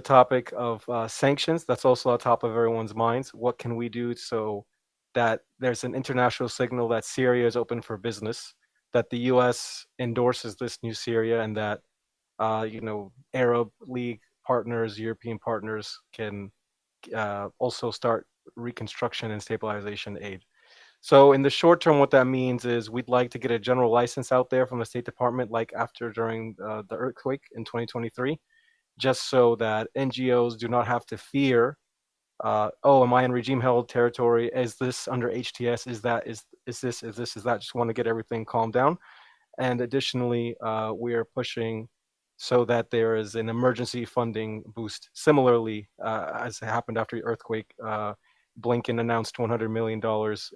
the topic of sanctions. That's also on top of everyone's minds. What can we do so that there's an international signal that Syria is open for business, that the U.S. endorses this new Syria, and that Arab League partners, European partners can also start reconstruction and stabilization aid. So in the short term, what that means is we'd like to get a general license out there from the State Department, like after during the earthquake in 2023, just so that NGOs do not have to fear. Oh, am I in regime-held territory? Is this under HTS? Is that? Just want to get everything calmed down. And additionally, we are pushing so that there is an emergency funding boost. Similarly, as happened after the earthquake, Blinken announced $100 million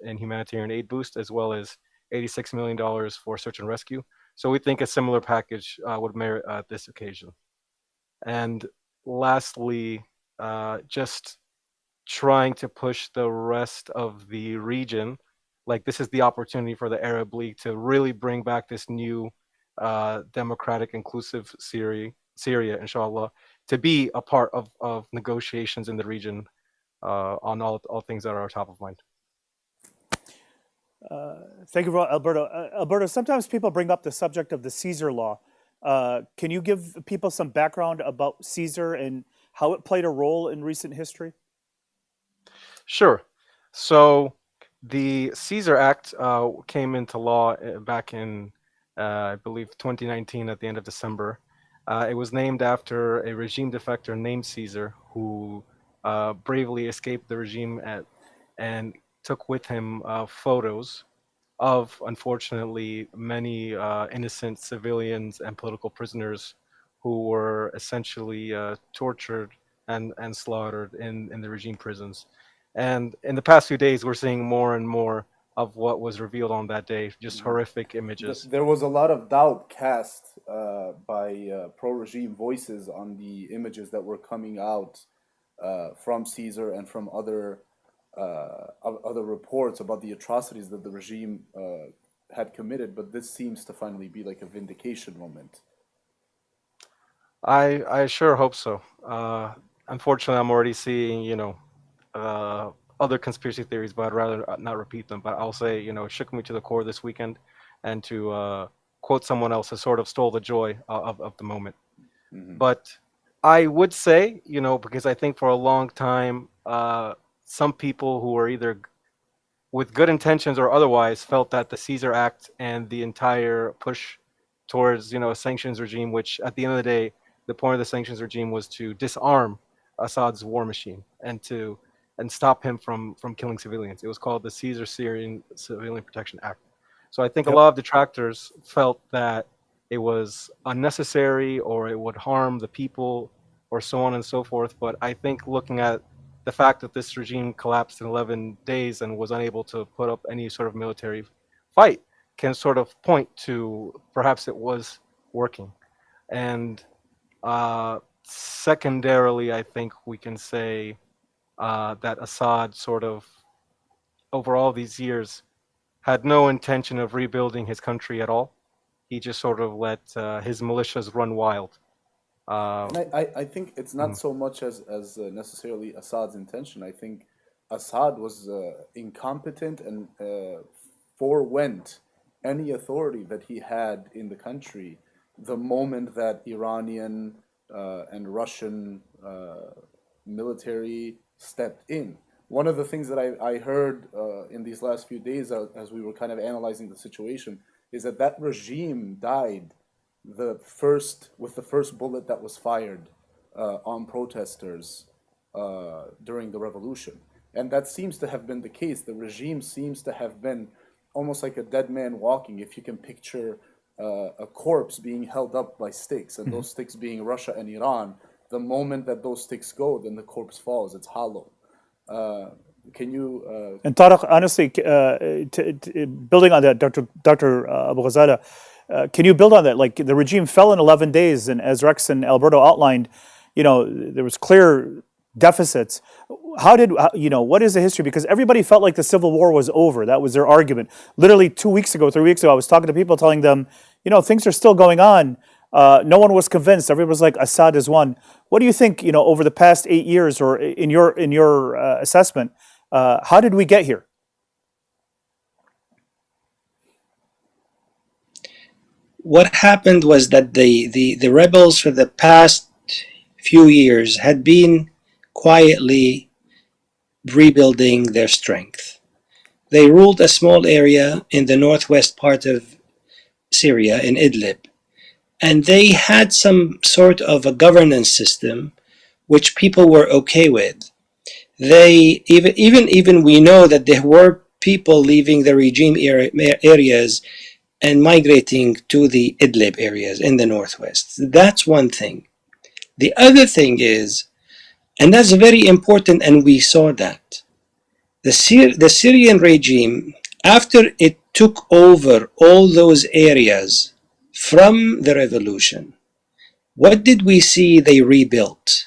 in humanitarian aid boost, as well as $86 million for search and rescue. So we think a similar package would merit this occasion. And lastly, just trying to push the rest of the region. Like, this is the opportunity for the Arab League to really bring back this new democratic, inclusive Syria, inshallah, to be a part of negotiations in the region on all things that are top of mind. Thank you, Alberto. Alberto, sometimes people bring up the subject of the Caesar Law. Can you give people some background about Caesar and how it played a role in recent history? Sure. So the Caesar Act came into law back in, I believe, 2019 at the end of December. It was named after a regime defector named Caesar who bravely escaped the regime and took with him photos of, unfortunately, many innocent civilians and political prisoners who were essentially tortured and slaughtered in the regime prisons. And in the past few days, we're seeing more and more of what was revealed on that day, just horrific images. There was a lot of doubt cast by pro-regime voices on the images that were coming out from Caesar and from other reports about the atrocities that the regime had committed. But this seems to finally be like a vindication moment. I sure hope so. Unfortunately, I'm already seeing, other conspiracy theories, but I'd rather not repeat them. But I'll say, it shook me to the core this weekend, and to quote someone else, it sort of stole the joy of the moment. Mm-hmm. But I would say, because I think for a long time, some people who were either with good intentions or otherwise felt that the Caesar Act and the entire push towards, a sanctions regime, which at the end of the day, the point of the sanctions regime was to disarm Assad's war machine and stop him from killing civilians. It was called the Syrian Civilian Protection Act. So I think a lot of detractors felt that it was unnecessary or it would harm the people or so on and so forth. But I think looking at the fact that this regime collapsed in 11 days and was unable to put up any sort of military fight can sort of point to perhaps it was working. And secondarily, I think we can say that Assad sort of, over all these years, had no intention of rebuilding his country at all. He just sort of let his militias run wild. And I think it's not so much as necessarily Assad's intention. I think Assad was incompetent and forewent any authority that he had in the country the moment that Iranian and Russian military stepped in. One of the things that I heard in these last few days as we were kind of analyzing the situation is that regime died with the first bullet that was fired on protesters during the revolution. And that seems to have been the case. The regime seems to have been almost like a dead man walking. If you can picture a corpse being held up by sticks, and those sticks being Russia and Iran, the moment that those sticks go, then the corpse falls. It's hollow. Can you? And Tariq, honestly, building on that, Dr. Abu Ghazala, can you build on that? Like, the regime fell in 11 days, and as Rex and Alberto outlined, there was clear deficits. What is the history? Because everybody felt like the civil war was over. That was their argument. Literally 3 weeks ago, I was talking to people telling them, things are still going on. No one was convinced. Everybody was like, Assad is one. What do you think? Over the past 8 years, or in your assessment, how did we get here? What happened was that the rebels for the past few years had been quietly rebuilding their strength. They ruled a small area in the northwest part of Syria, in Idlib, and they had some sort of a governance system which people were okay with. They even we know that there were people leaving the regime areas and migrating to the Idlib areas in the northwest. That's one thing. The other thing is, and that's very important, and we saw that, the Syrian regime, after it took over all those areas from the revolution, what did we see they rebuilt?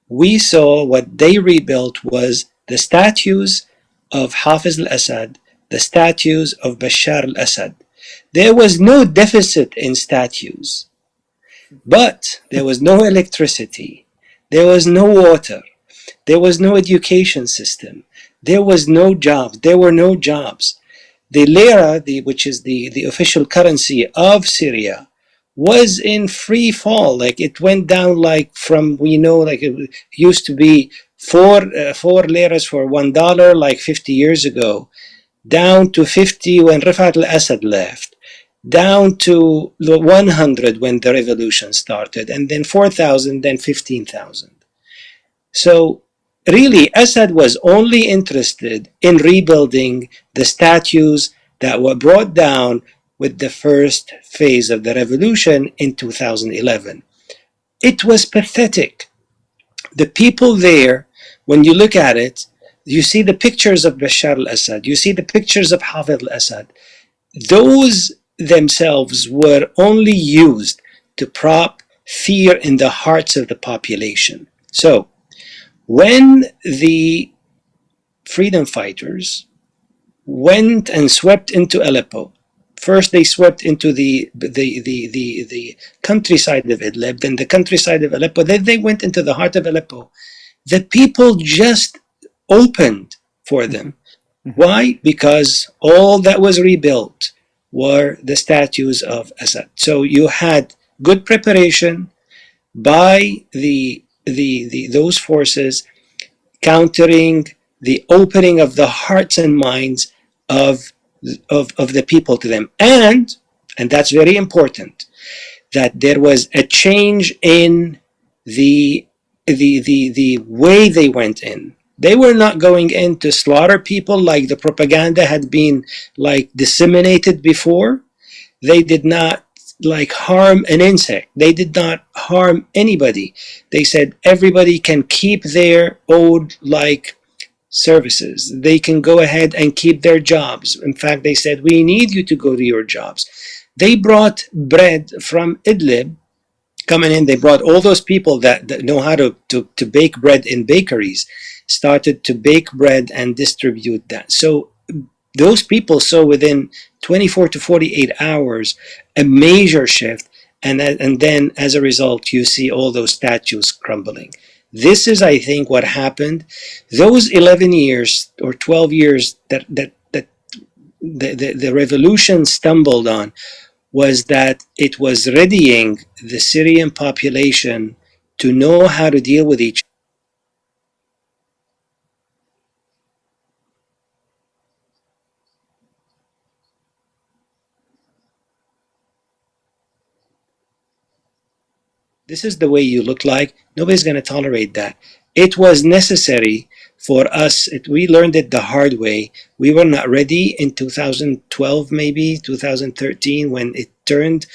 We saw what they rebuilt was the statues of Hafiz al-Assad, the statues of Bashar al-Assad. There was no deficit in statues, but there was no electricity, there was no water, there was no education system, there was no jobs, there were no jobs. The lira, which is the official currency of Syria, was in free fall. Like it went down, like from, we know, like it used to be four liras for $1 like 50 years ago, down to 50 when Rifat al-Assad left, down to 100 when the revolution started, and then 4,000, then 15,000. So really, Assad was only interested in rebuilding the statues that were brought down with the first phase of the revolution in 2011. It was pathetic. The people there, when you look at it, you see the pictures of Bashar al-Assad, you see the pictures of Hafez al-Assad. Those themselves were only used to prop fear in the hearts of the population. So, when the freedom fighters went and swept into Aleppo, first they swept into the countryside of Idlib, then the countryside of Aleppo, then they went into the heart of Aleppo. The people just opened for them. Why? Because all that was rebuilt were the statues of Assad. So you had good preparation by those forces, countering the opening of the hearts and minds of the people to them. And that's very important, that there was a change in the way they went in. They were not going in to slaughter people like the propaganda had been like disseminated before. They did not like harm an insect. They did not harm anybody. They said everybody can keep their old like services. They can go ahead and keep their jobs. In fact, they said, we need you to go to your jobs. They brought bread from Idlib coming in. They brought all those people that know how to bake bread in bakeries, started to bake bread and distribute that. So those people saw within 24 to 48 hours a major shift, and then as a result you see all those statues crumbling. This is, I think, what happened. Those 11 years or 12 years that the revolution stumbled on was that it was readying the Syrian population to know how to deal with each. This is the way you look like. Nobody's going to tolerate that. It was necessary for us. We learned it the hard way. We were not ready in 2012, maybe 2013, when it turned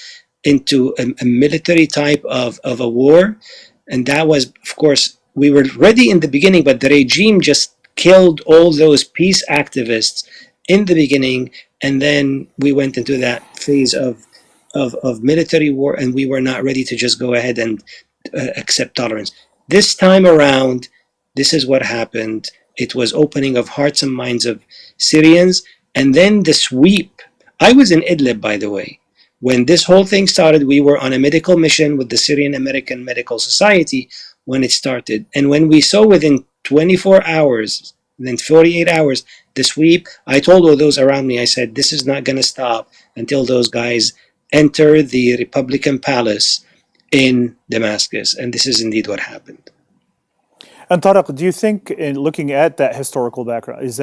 into a military type of a war. And that was, of course, we were ready in the beginning, but the regime just killed all those peace activists in the beginning. And then we went into that phase of military war, and we were not ready to just go ahead and accept tolerance. This time around, this is what happened. It was opening of hearts and minds of Syrians, and then the sweep. I was in Idlib, by the way, When this whole thing started, we were on a medical mission with the Syrian American Medical Society when it started. And when we saw within 24 hours, then 48 hours, the sweep, I told all those around me, I said, this is not going to stop until those guys enter the Republican Palace in Damascus. And this is indeed what happened. And Tariq, do you think, in looking at that historical background, is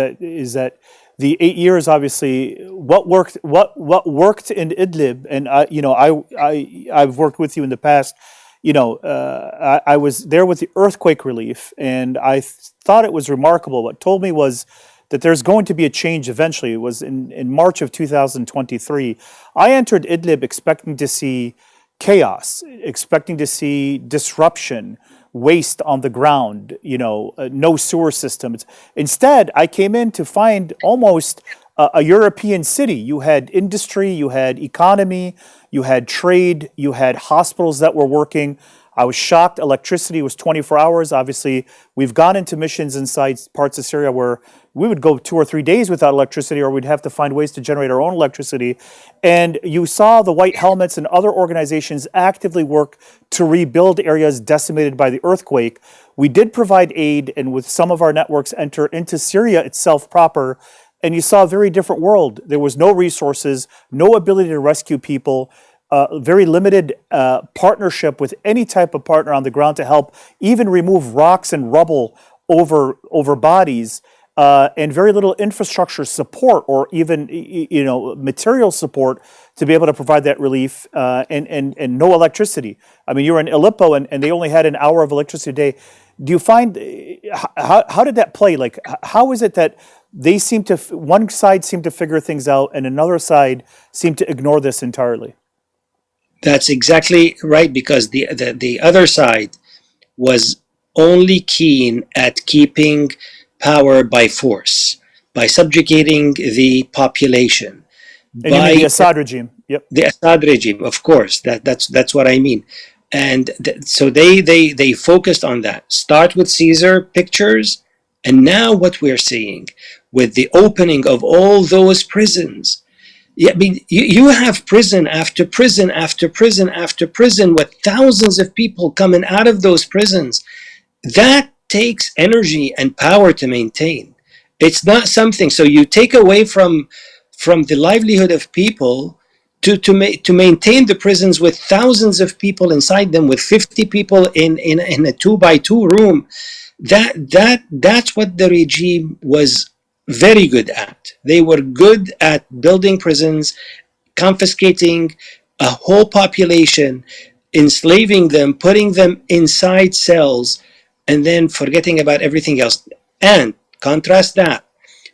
that the 8 years, obviously, what worked in Idlib, and I've worked with you in the past. I was there with the earthquake relief, and I thought it was remarkable. What told me was that there's going to be a change eventually. It was in March of 2023. I entered Idlib expecting to see chaos, expecting to see disruption, waste on the ground, no sewer systems. Instead, I came in to find almost a European city. You had industry, you had economy, you had trade, you had hospitals that were working. I was shocked. Electricity was 24 hours. Obviously, we've gone into missions inside parts of Syria where we would go 2 or 3 days without electricity, or we'd have to find ways to generate our own electricity. And you saw the White Helmets and other organizations actively work to rebuild areas decimated by the earthquake. We did provide aid, and with some of our networks enter into Syria itself proper, and you saw a very different world. There was no resources, no ability to rescue people, very limited partnership with any type of partner on the ground to help even remove rocks and rubble over bodies, and very little infrastructure support or even material support to be able to provide that relief, and no electricity. I mean, you were in Aleppo and they only had an hour of electricity a day. Do you find how did that play? Like, how is it that they seem to one side seemed to figure things out and another side seemed to ignore this entirely? That's exactly right, because the other side was only keen at keeping power by force, by subjugating the population, And you mean the by Assad regime? Yep. the Assad regime, of course. That's what I mean. And so they focused on that. Start with Caesar pictures, and now what we're seeing with the opening of all those prisons. Yeah, I mean, you have prison after prison after prison after prison with thousands of people coming out of those prisons. That takes energy and power to maintain. It's not something. So you take away from the livelihood of people to maintain the prisons with thousands of people inside them, with 50 people in a 2x2 room. That's what the regime was very good at. They were good at building prisons, confiscating a whole population, enslaving them, putting them inside cells, and then forgetting about everything else. And contrast that,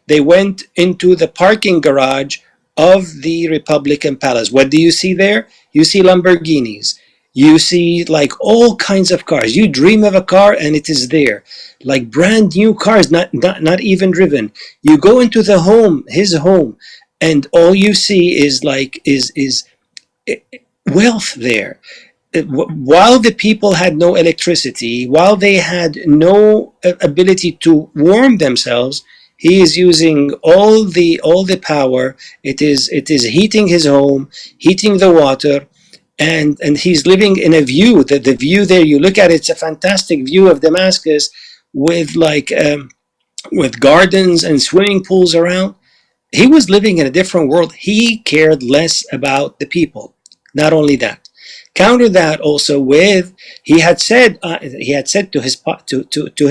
they went into the parking garage of the Republican Palace. What do you see there? You see Lamborghinis. You see like all kinds of cars. You dream of a car and it is there. Like brand new cars, not even driven. You go into the home, his home, and all you see is wealth there. While the people had no electricity, while they had no ability to warm themselves, he is using all the power. It is heating his home, heating the water, and he's living in a view. The view there, you look at it, it's a fantastic view of Damascus with with gardens and swimming pools around. He was living in a different world. He cared less about the people. Not only that, counter that also with he had said to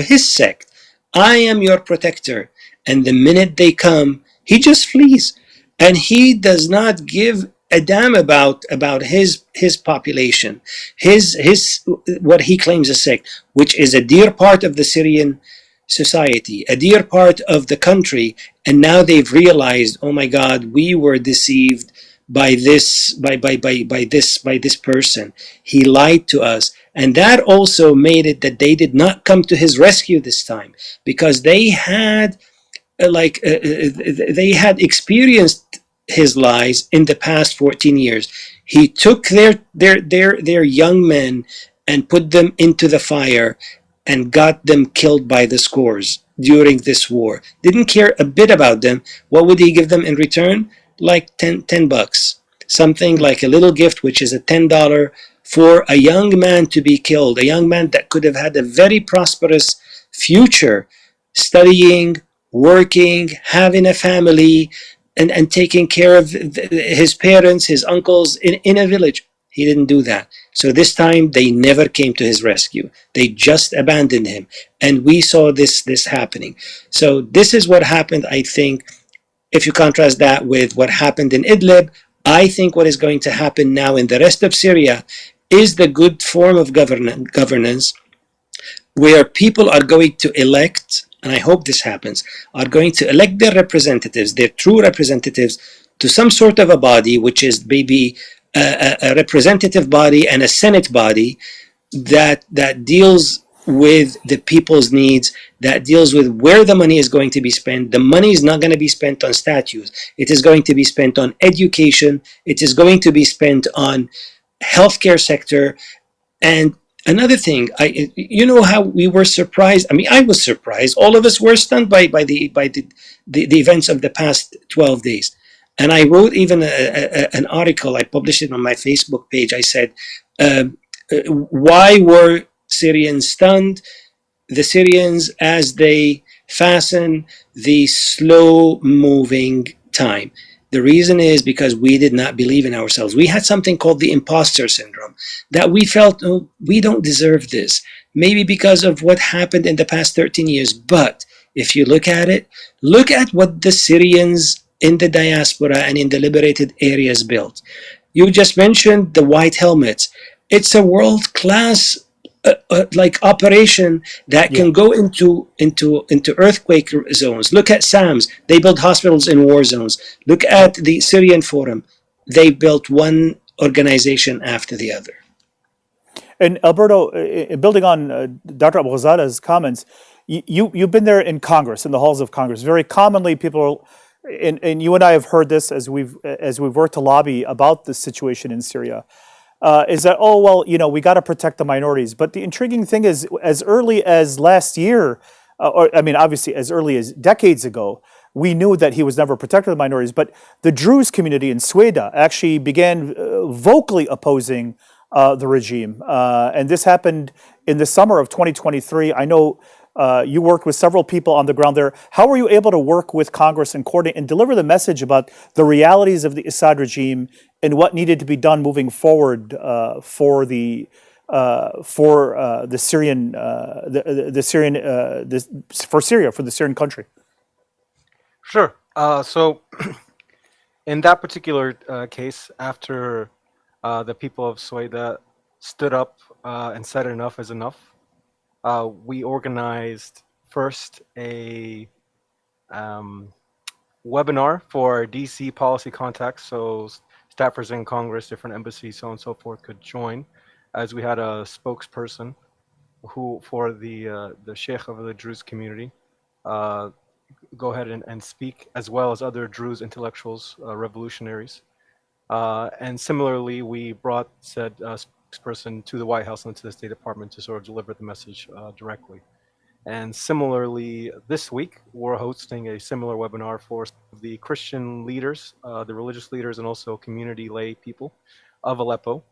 his sect, "I am your protector," and the minute they come, he just flees, and he does not give a damn about his population, his what he claims a sect, which is a dear part of the Syrian society, a dear part of the country, and now they've realized, oh my God, we were deceived by this person. He lied to us, and that also made it that they did not come to his rescue this time, because they had they had experienced his lies in the past 14 years. He took their young men and put them into the fire and got them killed by the scores during this war. Didn't care a bit about them. What would he give them in return? Like 10 bucks. something like a little gift, which is a $10 for a young man to be killed, a young man that could have had a very prosperous future, studying, working, having a family, and taking care of his parents, his uncles in a village. He didn't do that. So this time they never came to his rescue. They just abandoned him. And we saw this happening. So this is what happened, I think. If you contrast that with what happened in Idlib, I think what is going to happen now in the rest of Syria is the good form of governance where people are going to elect, and I hope this happens, are going to elect their representatives, their true representatives, to some sort of a body, which is maybe a representative body and a Senate body that deals with the people's needs, that deals with where the money is going to be spent. The money is not going to be spent on statues. It is going to be spent on education. It is going to be spent on healthcare sector. And another thing, you know how we were surprised. I mean, I was surprised. All of us were stunned by the events of the past 12 days. And I wrote even an article. I published it on my Facebook page. I said, why were Syrians stunned? The Syrians, as they fasten the slow moving time. The reason is because we did not believe in ourselves. We had something called the imposter syndrome, that we felt, oh, we don't deserve this. Maybe because of what happened in the past 13 years. But if you look at it, look at what the Syrians in the diaspora and in the liberated areas built. You just mentioned the white helmets. It's a world class like operation that Yeah. can go into earthquake zones. Look at SAMS. They build hospitals in war zones. Look at the Syrian Forum. They built one organization after the other. And Alberto, building on Dr. Abu Ghazala's comments, you've been there in Congress, in the halls of Congress. Very commonly, people, and you and I have heard this as we've worked to lobby about the situation in Syria. Is that, oh well, we got to protect the minorities. But the intriguing thing is, as early as last year, or I mean, obviously as early as decades ago, we knew that he was never protecting the minorities. But the Druze community in Sweden actually began vocally opposing the regime, and this happened in the summer of 2023. I know. You worked with several people on the ground there. How were you able to work with Congress and coordinate and deliver the message about the realities of the Assad regime and what needed to be done moving forward for the Syrian for Syria, for the Syrian country? Sure. So in that particular case, after the people of Sueda stood up and said enough is enough, we organized first a um, webinar for DC policy contacts, so staffers in Congress, different embassies, so on and so forth, could join, as we had a spokesperson who for the Sheikh of the Druze community uh, go ahead and speak, as well as other Druze intellectuals, revolutionaries. And similarly, we brought said spokesperson to the White House and to the State Department to sort of deliver the message directly. And similarly, this week, we're hosting a similar webinar for the Christian leaders, the religious leaders, and also community lay people of Aleppo.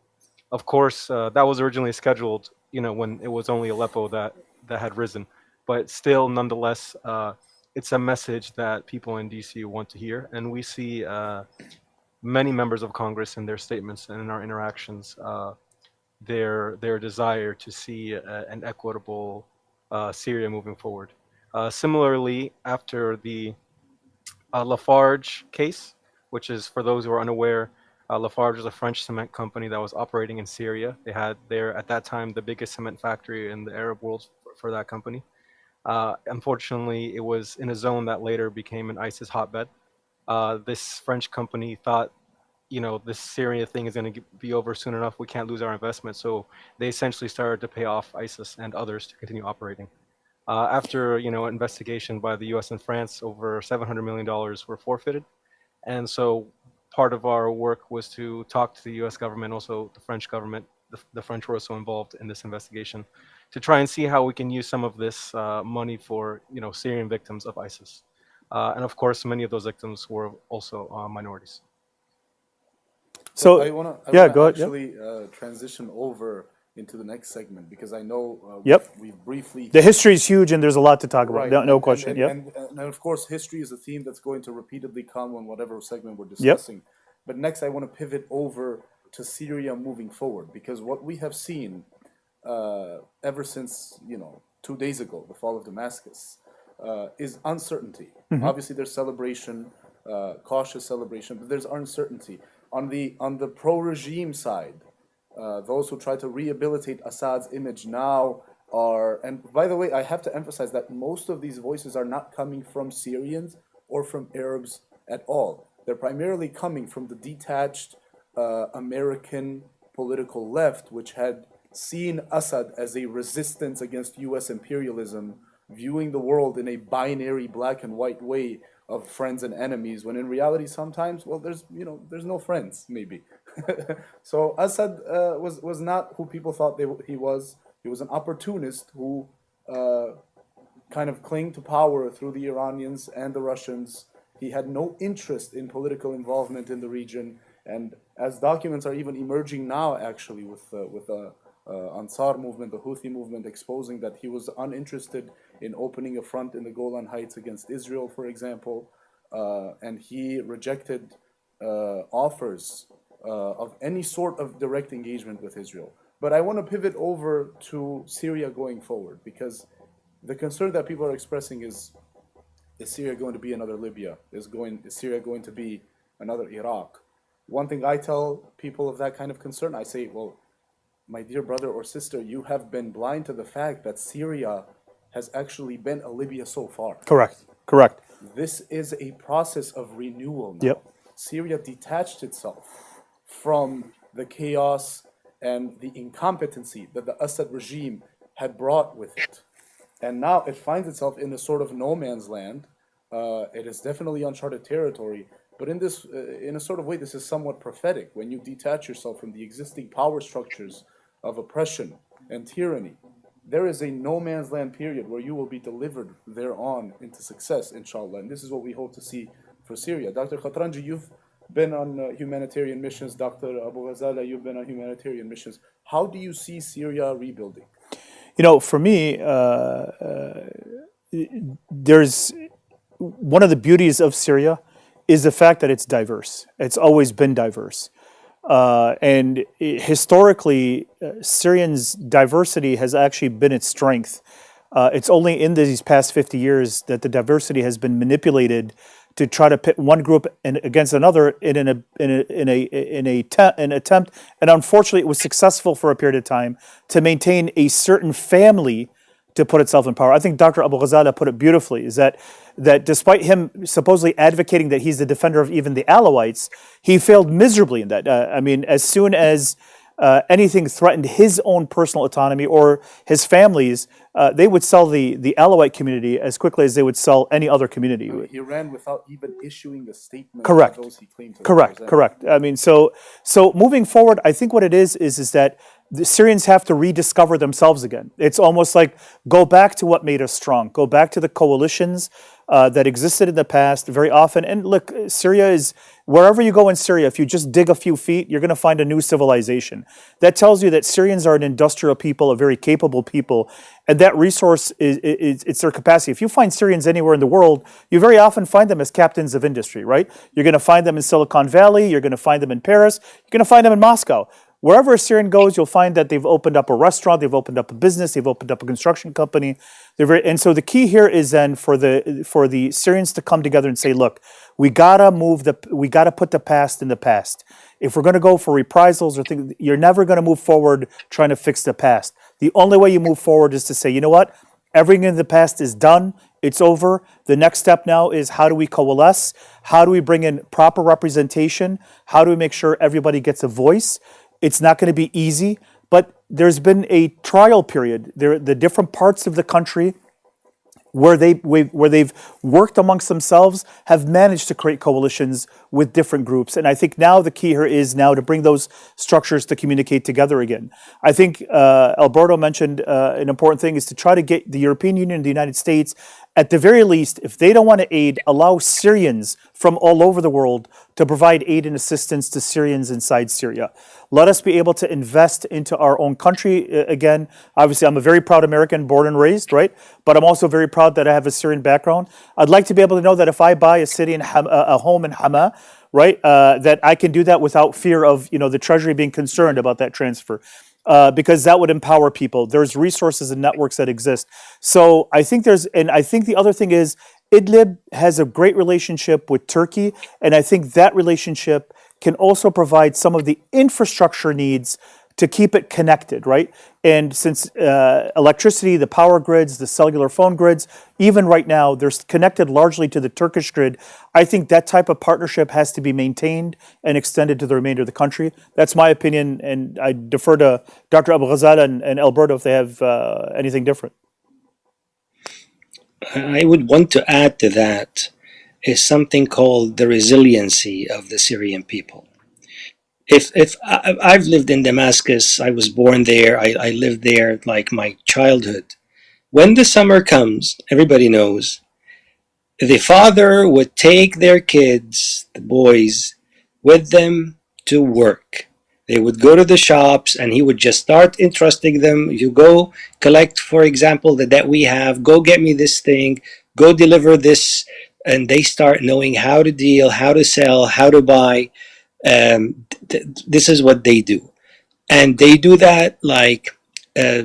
Of course, that was originally scheduled, when it was only Aleppo that had risen. But still, nonetheless, it's a message that people in DC want to hear. And we see many members of Congress in their statements and in our interactions their desire to see an equitable Syria moving forward. Similarly, after the Lafarge case, which is for those who are unaware, Lafarge is a French cement company that was operating in Syria. They had there at that time the biggest cement factory in the Arab world for that company. Unfortunately, it was in a zone that later became an ISIS hotbed. This French company thought, this Syria thing is going to be over soon enough. We can't lose our investment. So they essentially started to pay off ISIS and others to continue operating. After investigation by the U.S. and France, over $700 million were forfeited, and so part of our work was to talk to the U.S. government, also the French government. The French were also involved in this investigation, to try and see how we can use some of this money for Syrian victims of ISIS, and of course, many of those victims were also minorities. So, I wanna yeah, go ahead. Yep. actually transition over into the next segment because I know Yep. we've briefly The history is huge, and there's a lot to talk about. right, No, no question. Yep. and of course, history is a theme that's going to repeatedly come on whatever segment we're Yep. discussing. But next, I want to pivot over to Syria moving forward because what we have seen ever since 2 days ago, the fall of Damascus, is uncertainty. Obviously, there's celebration, cautious celebration, but there's uncertainty on the pro-regime side. Those who try to rehabilitate Assad's image now are, and by the way, I have to emphasize that most of these voices are not coming from Syrians or from Arabs at all. They're primarily coming from the detached American political left, which had seen Assad as a resistance against US imperialism, viewing the world in a binary black and white way of friends and enemies, when in reality sometimes, well, there's no friends, maybe. So Assad was not who people thought he was. He was an opportunist who kind of clung to power through the Iranians and the Russians. He had no interest in political involvement in the region, and as documents are even emerging now, actually, with Ansar movement, the Houthi movement, exposing that he was uninterested in opening a front in the Golan Heights against Israel, for example, and he rejected offers of any sort of direct engagement with Israel. But I want to pivot over to Syria going forward because the concern that people are expressing is Syria going to be another Libya? Is Syria going to be another Iraq? One thing I tell people of that kind of concern, I say, well, my dear brother or sister, you have been blind to the fact that Syria has actually been a Libya so far. Correct. Correct. This is a process of renewal now. Yep. Syria detached itself from the chaos and the incompetency that the Assad regime had brought with it. And now it finds itself in a sort of no man's land. It is definitely uncharted territory, but in a sort of way, this is somewhat prophetic. When you detach yourself from the existing power structures of oppression and tyranny, there is a no man's land period where you will be delivered thereon into success, inshallah. And this is what we hope to see for Syria. Dr. Khatranji, you've been on humanitarian missions. Dr. Abu Ghazala, you've been on humanitarian missions. How do you see Syria rebuilding? For me, there's one of the beauties of Syria is the fact that it's diverse. It's always been diverse. And historically, Syrians' diversity has actually been its strength. It's only in these past 50 years that the diversity has been manipulated to try to pit one group against another in an attempt, and unfortunately, it was successful for a period of time to maintain a certain family to put itself in power. I think Dr. Abu Ghazala put it beautifully, is that despite him supposedly advocating that he's the defender of even the Alawites, he failed miserably in that. As soon as anything threatened his own personal autonomy or his family's, they would sell the Alawite community as quickly as they would sell any other community. He ran without even issuing a statement Correct. to those he claimed to Correct, represent. correct. So moving forward, I think what it is that the Syrians have to rediscover themselves again. It's almost like go back to what made us strong. Go back to the coalitions that existed in the past very often. And look, Syria is, wherever you go in Syria, if you just dig a few feet, you're going to find a new civilization. That tells you that Syrians are an industrial people, a very capable people, and that resource it's their capacity. If you find Syrians anywhere in the world, you very often find them as captains of industry, right? You're going to find them in Silicon Valley, you're going to find them in Paris, you're going to find them in Moscow. Wherever a Syrian goes, you'll find that they've opened up a restaurant, they've opened up a business, they've opened up a construction company. And so the key here is then for the Syrians to come together and say, look, we gotta put the past in the past. If we're going to go for reprisals or things, you're never going to move forward trying to fix the past. The only way you move forward is to say, you know what? Everything in the past is done. It's over. The next step now is how do we coalesce? How do we bring in proper representation? How do we make sure everybody gets a voice? It's not going to be easy, but there's been a trial period. The different parts of the country where they've worked amongst themselves have managed to create coalitions with different groups. And I think now the key here is now to bring those structures to communicate together again. I think Alberto mentioned an important thing is to try to get the European Union and the United States At the very least, if they don't want to aid, allow Syrians from all over the world to provide aid and assistance to Syrians inside Syria. Let us be able to invest into our own country again. Obviously, I'm a very proud American, born and raised, right? But I'm also very proud that I have a Syrian background. I'd like to be able to know that if I buy a city in a home in Hama, right, that I can do that without fear of the Treasury being concerned about that transfer. Because that would empower people. There's resources and networks that exist. So I think the other thing is Idlib has a great relationship with Turkey, and I think that relationship can also provide some of the infrastructure needs to keep it connected, right? And since electricity, the power grids, the cellular phone grids, even right now, they're connected largely to the Turkish grid. I think that type of partnership has to be maintained and extended to the remainder of the country. That's my opinion, and I defer to Dr. Abu Ghazala and Alberto if they have anything different. I would want to add to that is something called the resiliency of the Syrian people. If I've lived in Damascus, I was born there, I lived there like my childhood. When the summer comes, everybody knows, the father would take their kids, the boys, with them to work. They would go to the shops and he would just start entrusting them. You go collect, for example, the debt we have, go get me this thing, go deliver this. And they start knowing how to deal, how to sell, how to buy. This is what they do. And they do that like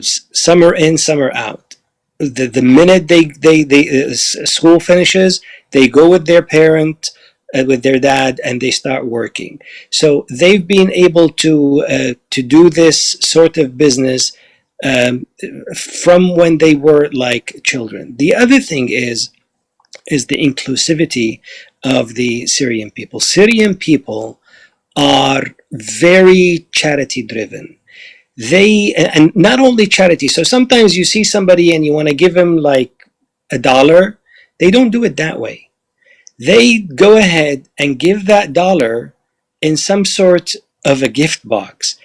summer in, summer out. The minute they school finishes, they go with their parent, with their dad, and they start working. So they've been able to do this sort of business from when they were like children. The other thing is the inclusivity of the Syrian people. Syrian people are very charity driven. And not only charity. So sometimes you see somebody and you want to give him like $1. They don't do it that way. They go ahead and give that dollar in some sort of a gift box.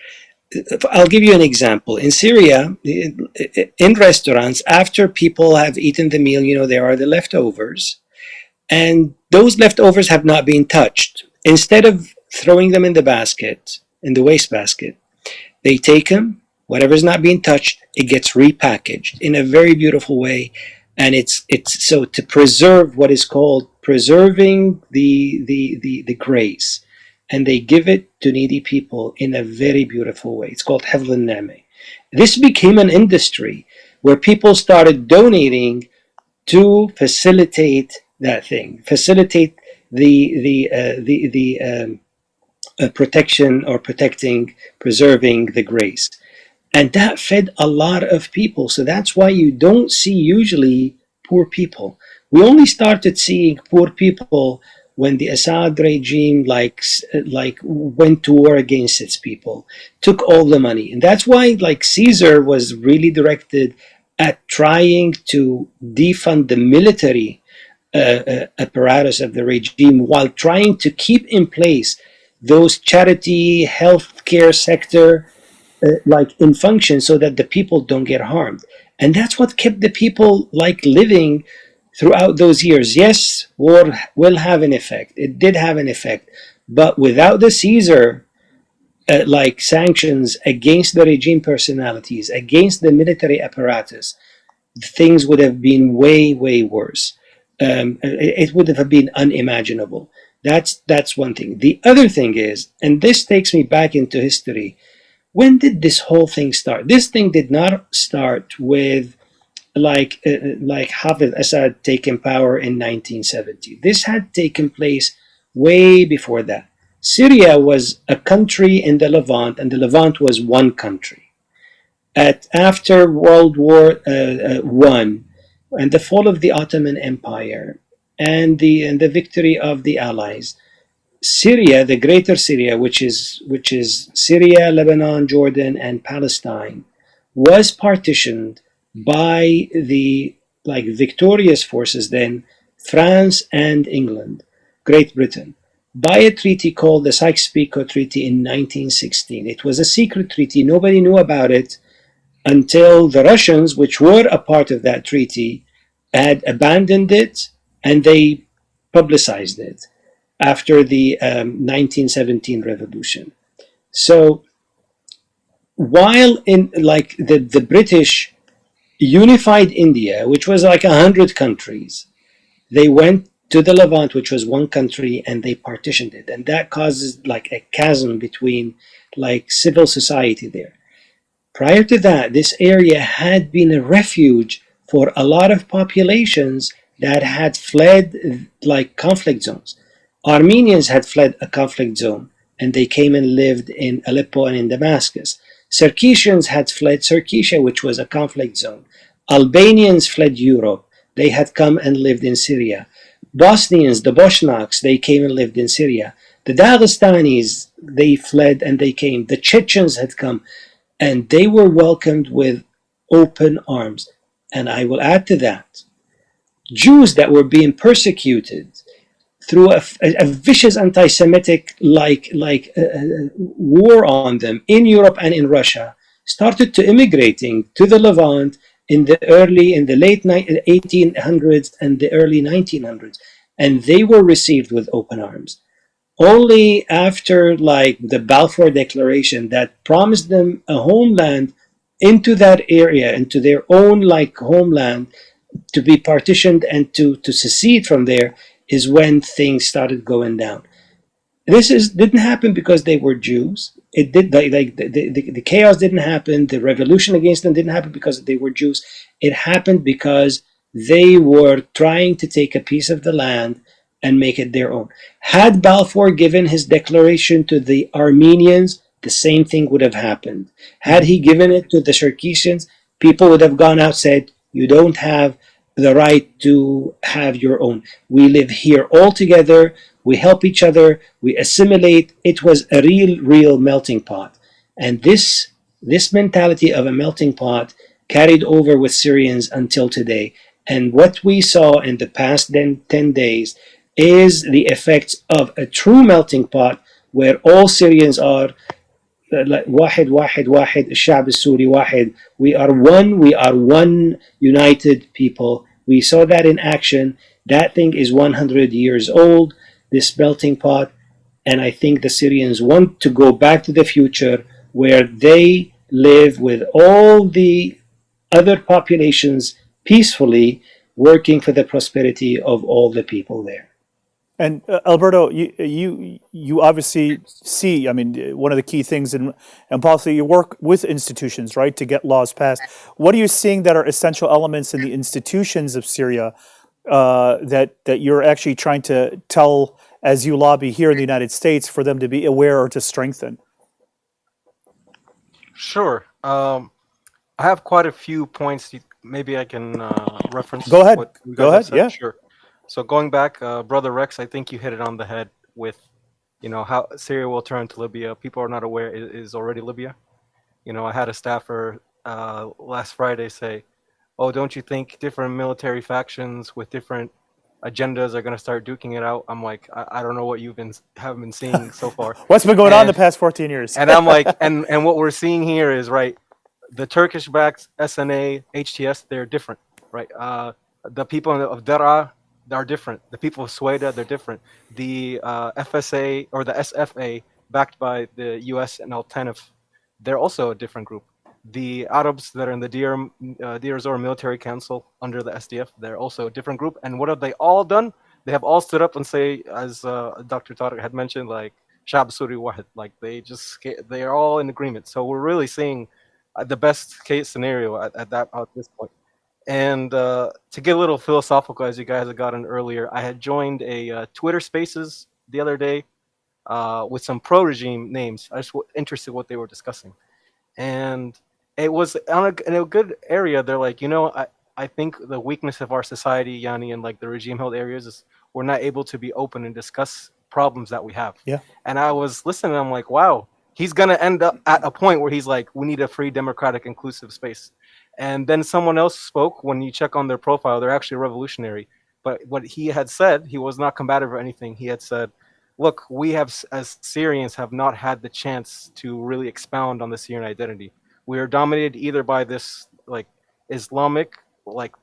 I'll give you an example. In Syria, in restaurants, after people have eaten the meal, there are the leftovers, and those leftovers have not been touched. Instead of throwing them in the basket, in the wastebasket, they take them, whatever's not being touched, it gets repackaged in a very beautiful way. And it's so to preserve what is called preserving the grace. And they give it to needy people in a very beautiful way. It's called Hifz al-Name. This became an industry where people started donating to facilitate that thing, facilitate the protection or protecting, preserving the grace. And that fed a lot of people. So that's why you don't see usually poor people. We only started seeing poor people when the Assad regime like went to war against its people, took all the money. And that's why like Caesar was really directed at trying to defund the military apparatus of the regime while trying to keep in place those charity, healthcare sector like in function so that the people don't get harmed. And that's what kept the people like living throughout those years. Yes, war will have an effect. It did have an effect. But without the Caesar like sanctions against the regime personalities, against the military apparatus, things would have been way, way worse. It would have been unimaginable. That's one thing. The other thing is, and this takes me back into history, when did this whole thing start? This thing did not start with like Hafez Assad taking power in 1970. This had taken place way before that. Syria was a country in the Levant, and the Levant was one country. After World War I and the fall of the Ottoman Empire and the victory of the Allies, Syria, the Greater Syria, which is Syria, Lebanon, Jordan, and Palestine, was partitioned by the like victorious forces then, France and England, Great Britain, by a treaty called the Sykes-Picot Treaty in 1916. It was a secret treaty. Nobody knew about it until the Russians, which were a part of that treaty, had abandoned it, and they publicized it after the 1917 revolution. So while in like the British unified India, which was like 100 countries, they went to the Levant, which was one country, and they partitioned it, and that causes like a chasm between like civil society there. Prior to that, this area had been a refuge for a lot of populations that had fled like conflict zones. Armenians had fled a conflict zone and they came and lived in Aleppo and in Damascus. Circassians had fled Circassia, which was a conflict zone. Albanians fled Europe. They had come and lived in Syria. Bosnians, the Bosniaks, they came and lived in Syria. The Dagestanis, they fled and they came. The Chechens had come and they were welcomed with open arms. And I will add to that Jews that were being persecuted through a vicious anti-Semitic war on them in Europe and in Russia started to immigrating to the Levant in the late 1800s and the early 1900s, and they were received with open arms. Only after like the Balfour Declaration that promised them a homeland into that area, into their own like homeland, to be partitioned and to secede from there, is when things started going down. This is didn't happen because they were Jews. It did like the chaos didn't happen. The revolution against them didn't happen because they were Jews. It happened because they were trying to take a piece of the land and make it their own. Had Balfour given his declaration to the Armenians, the same thing would have happened. Had he given it to the Circassians, people would have gone out and said, "You don't have the right to have your own. We live here all together. We help each other. We assimilate." It was a real melting pot. And this mentality of a melting pot carried over with Syrians until today. And what we saw in the past 10 days is the effects of a true melting pot where all Syrians are واحد واحد واحد الشعب السوري واحد. We are one united people. We saw that in action. That thing is 100 years old, this melting pot. And I think the Syrians want to go back to the future where they live with all the other populations peacefully, working for the prosperity of all the people there. And Alberto, you obviously see. I mean, one of the key things in policy, you work with institutions, right, to get laws passed. What are you seeing that are essential elements in the institutions of Syria that you're actually trying to tell as you lobby here in the United States for them to be aware or to strengthen? Sure. I have quite a few points. Maybe I can Go reference ahead. what you Go guys have ahead. said. Yeah. Sure. So going back, brother Rex, I think you hit it on the head with, how Syria will turn to Libya. People are not aware it is already Libya. I had a staffer last Friday say, "Oh, don't you think different military factions with different agendas are going to start duking it out?" I'm like, I don't know what have been seeing so far, What's been going on the and past 14 years? and I'm like, and what we're seeing here is right. The Turkish-backed SNA, HTS, they're different, right? The people of Dara are different. The people of Sueda, they're different. The FSA or the SFA, backed by the US and Al Tanf, they're also a different group. The Arabs that are in the Deir Zor Military Council under the SDF, they're also a different group. And what have they all done? They have all stood up and say, as Dr. Tariq had mentioned, like Shab Suri Wahid, like they are all in agreement. So we're really seeing the best case scenario at this point. And to get a little philosophical, as you guys had gotten earlier, I had joined a Twitter Spaces the other day with some pro-regime names. I just was interested what they were discussing, and it was in a good area. They're like, I think the weakness of our society, Yanni, and like the regime-held areas is we're not able to be open and discuss problems that we have. Yeah. And I was listening, and I'm like, wow, he's gonna end up at a point where he's like, we need a free, democratic, inclusive space. And then someone else spoke. When you check on their profile, they're actually revolutionary. But what he had said, he was not combative or anything. He had said, look, we have, as Syrians, have not had the chance to really expound on the Syrian identity. We are dominated either by this like Islamic, like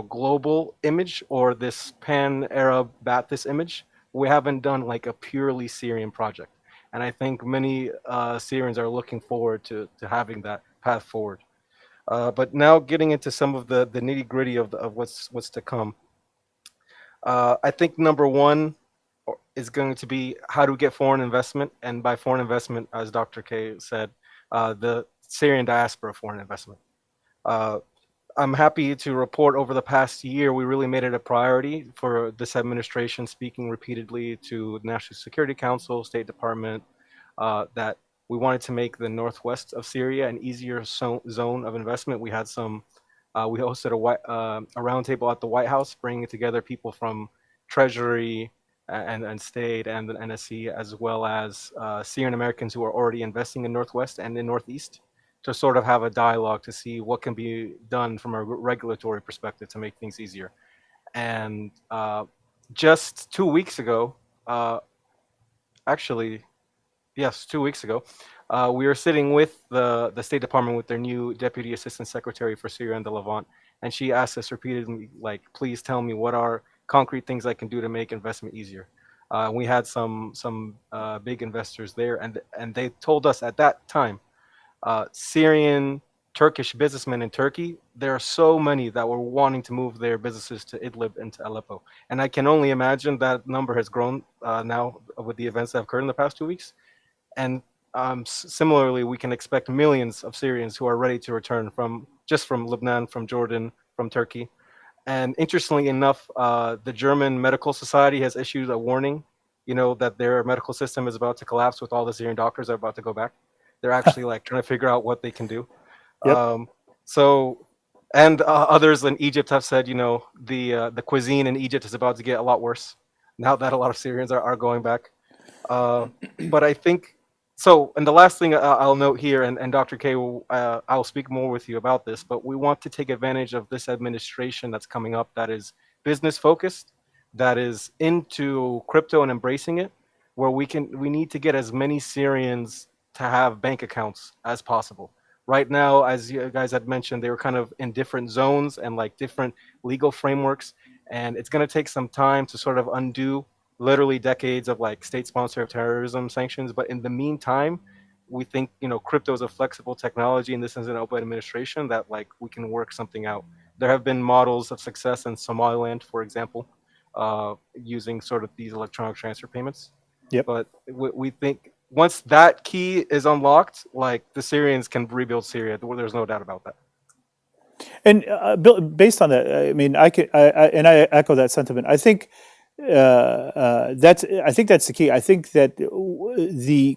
global image or this pan-Arab Ba'athist image. We haven't done like a purely Syrian project, and I think many Syrians are looking forward to having that path forward. But now getting into some of the nitty gritty of what's to come. I think number one is going to be how to get foreign investment, and by foreign investment, as Dr. K said, the Syrian diaspora foreign investment. Uh, I'm happy to report over the past year, we really made it a priority for this administration, speaking repeatedly to the National Security Council, State Department, that we wanted to make the northwest of Syria an easier zone of investment. We hosted a roundtable at the White House, bringing together people from Treasury and State and the NSC, as well as Syrian Americans who are already investing in Northwest and in Northeast, to sort of have a dialogue to see what can be done from a regulatory perspective to make things easier. And just 2 weeks ago, actually, yes, 2 weeks ago, we were sitting with the State Department with their new Deputy Assistant Secretary for Syria and the Levant, and she asked us repeatedly, like, please tell me what are concrete things I can do to make investment easier. We had some big investors there, and they told us at that time, Syrian, Turkish businessmen in Turkey, there are so many that were wanting to move their businesses to Idlib and to Aleppo. And I can only imagine that number has grown now with the events that have occurred in the past 2 weeks. And similarly, we can expect millions of Syrians who are ready to return from Lebanon, from Jordan, from Turkey. And interestingly enough, the German Medical Society has issued a warning, that their medical system is about to collapse with all the Syrian doctors that are about to go back. They're actually like trying to figure out what they can do. Yep. So, and others in Egypt have said, the cuisine in Egypt is about to get a lot worse now that a lot of Syrians are going back. Uh, but I think so. And the last thing I'll note here, and Dr. K, I'll speak more with you about this, but we want to take advantage of this administration that's coming up that is business focused, that is into crypto and embracing it, where we need to get as many Syrians to have bank accounts as possible. Right now, as you guys had mentioned, they were kind of in different zones and like different legal frameworks, and it's going to take some time to sort of undo literally decades of like state sponsor of terrorism sanctions. But in the meantime, we think crypto is a flexible technology, and this is an open administration that like we can work something out. There have been models of success in Somaliland, for example, using sort of these electronic transfer payments. Yep. But we think once that key is unlocked, like the Syrians can rebuild Syria. There's no doubt about that. And based on that, I mean, I echo that sentiment. I think that's the key. I think that the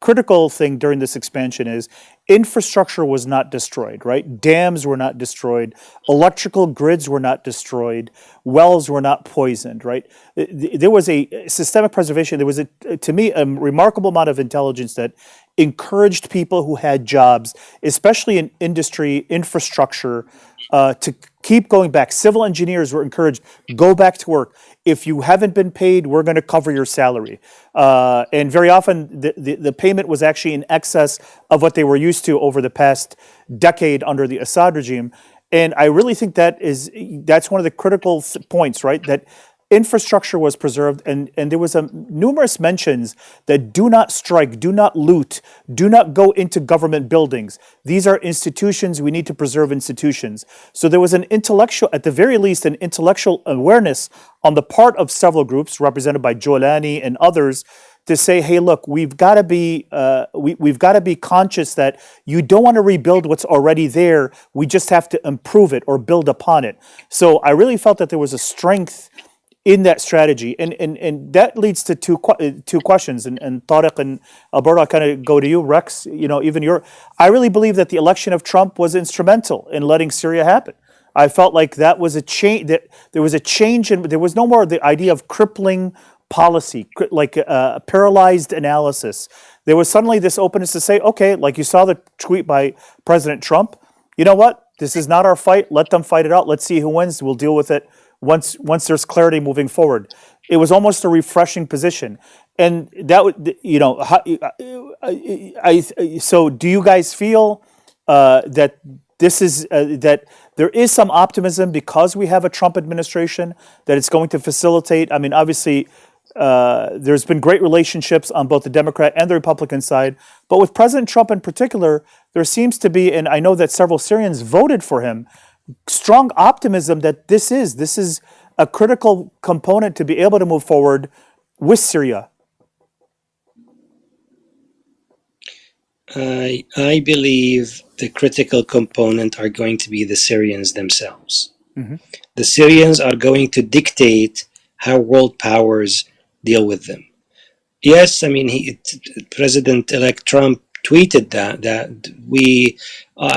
critical thing during this expansion is infrastructure was not destroyed, right? Dams were not destroyed, electrical grids were not destroyed, wells were not poisoned, right? There was a systemic preservation. There was, to me, a remarkable amount of intelligence that encouraged people who had jobs, especially in industry, infrastructure, to keep going back. Civil engineers were encouraged, go back to work. If you haven't been paid, we're going to cover your salary. And very often, the payment was actually in excess of what they were used to over the past decade under the Assad regime. And I really think that's one of the critical points, right? That infrastructure was preserved, and there was numerous mentions that do not strike, do not loot, do not go into government buildings. These are institutions. We need to preserve institutions. So there was an intellectual, at the very least, an intellectual awareness on the part of several groups represented by Jolani and others to say, hey, look, we've got to be conscious that you don't want to rebuild what's already there. We just have to improve it or build upon it. So I really felt that there was a strength in that strategy, and that leads to two questions. And Tariq and Alberto, I kind of go to you, Rex. I really believe that the election of Trump was instrumental in letting Syria happen. I felt like that was a change. That there was a change, and there was no more the idea of crippling policy, like a paralyzed analysis. There was suddenly this openness to say, okay, like you saw the tweet by President Trump. You know what? This is not our fight. Let them fight it out. Let's see who wins. We'll deal with it once there's clarity moving forward. It was almost a refreshing position, and that would, so do you guys feel that this is that there is some optimism because we have a Trump administration that it's going to facilitate. I mean, obviously, there's been great relationships on both the Democrat and the Republican side, but with President Trump in particular, there seems to be, and I know that several Syrians voted for him, strong optimism that this is a critical component to be able to move forward with Syria. I believe the critical component are going to be the Syrians themselves. Mm-hmm. The Syrians are going to dictate how world powers deal with them. Yes, I mean, President-elect Trump tweeted that we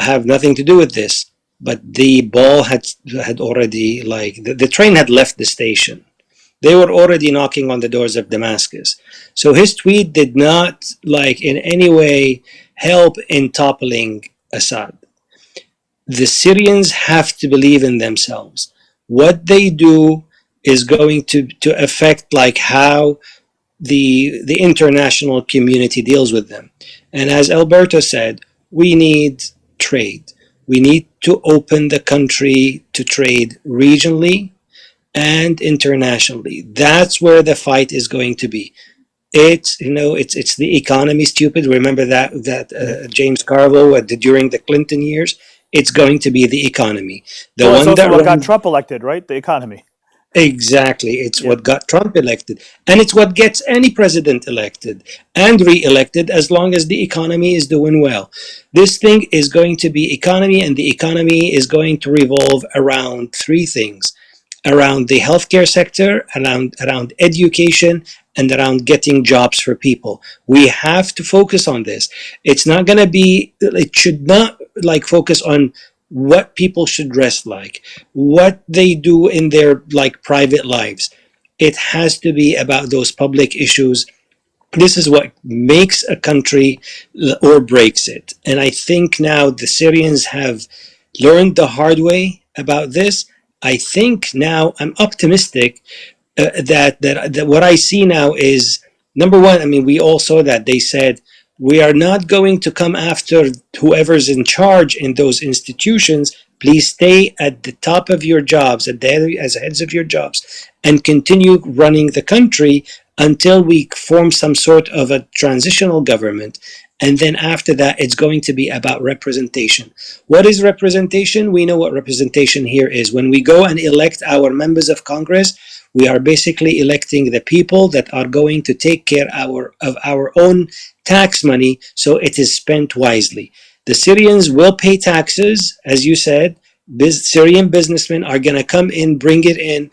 have nothing to do with this, but the ball had already, like, the train had left the station. They were already knocking on the doors of Damascus. So his tweet did not, like, in any way help in toppling Assad. The Syrians have to believe in themselves. What they do is going to affect, like, how the international community deals with them. And as Alberto said, we need trade. We need to open the country to trade regionally and internationally. That's where the fight is going to be. It's the economy, stupid. Remember that James Carville during the Clinton years. It's going to be the economy. The Well, that's one also that what got runs. Trump elected, right? The economy. Exactly. It's Yep. what got Trump elected. And it's what gets any president elected and re-elected as long as the economy is doing well. This thing is going to be economy, and the economy is going to revolve around three things: around the healthcare sector, around education, and around getting jobs for people. We have to focus on this. It should not, like, focus on what people should dress like, what they do in their, like, private lives. It has to be about those public issues. This is what makes a country or breaks it. And I think now the Syrians have learned the hard way about this. I think now I'm optimistic that what I see now is, number one. I mean, we all saw that they said we are not going to come after whoever's in charge in those institutions. Please stay at the top of your jobs, as heads of your jobs, and continue running the country until we form some sort of a transitional government. And then after that, it's going to be about representation. What is representation? We know what representation here is. When we go and elect our members of Congress, we are basically electing the people that are going to take care of our own tax money, so it is spent wisely. The Syrians will pay taxes, as you said. Syrian businessmen are going to come in, bring it in.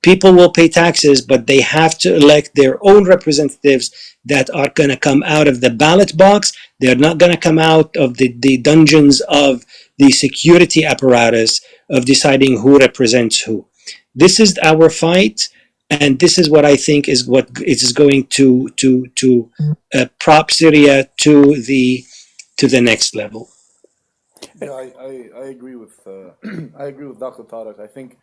People will pay taxes, but they have to elect their own representatives that are going to come out of the ballot box. They're not going to come out of the dungeons of the security apparatus of deciding who represents who. This is our fight, and this is what I think is what it is going to prop Syria to the next level. Yeah, I agree with I agree with Dr. Tariq. I think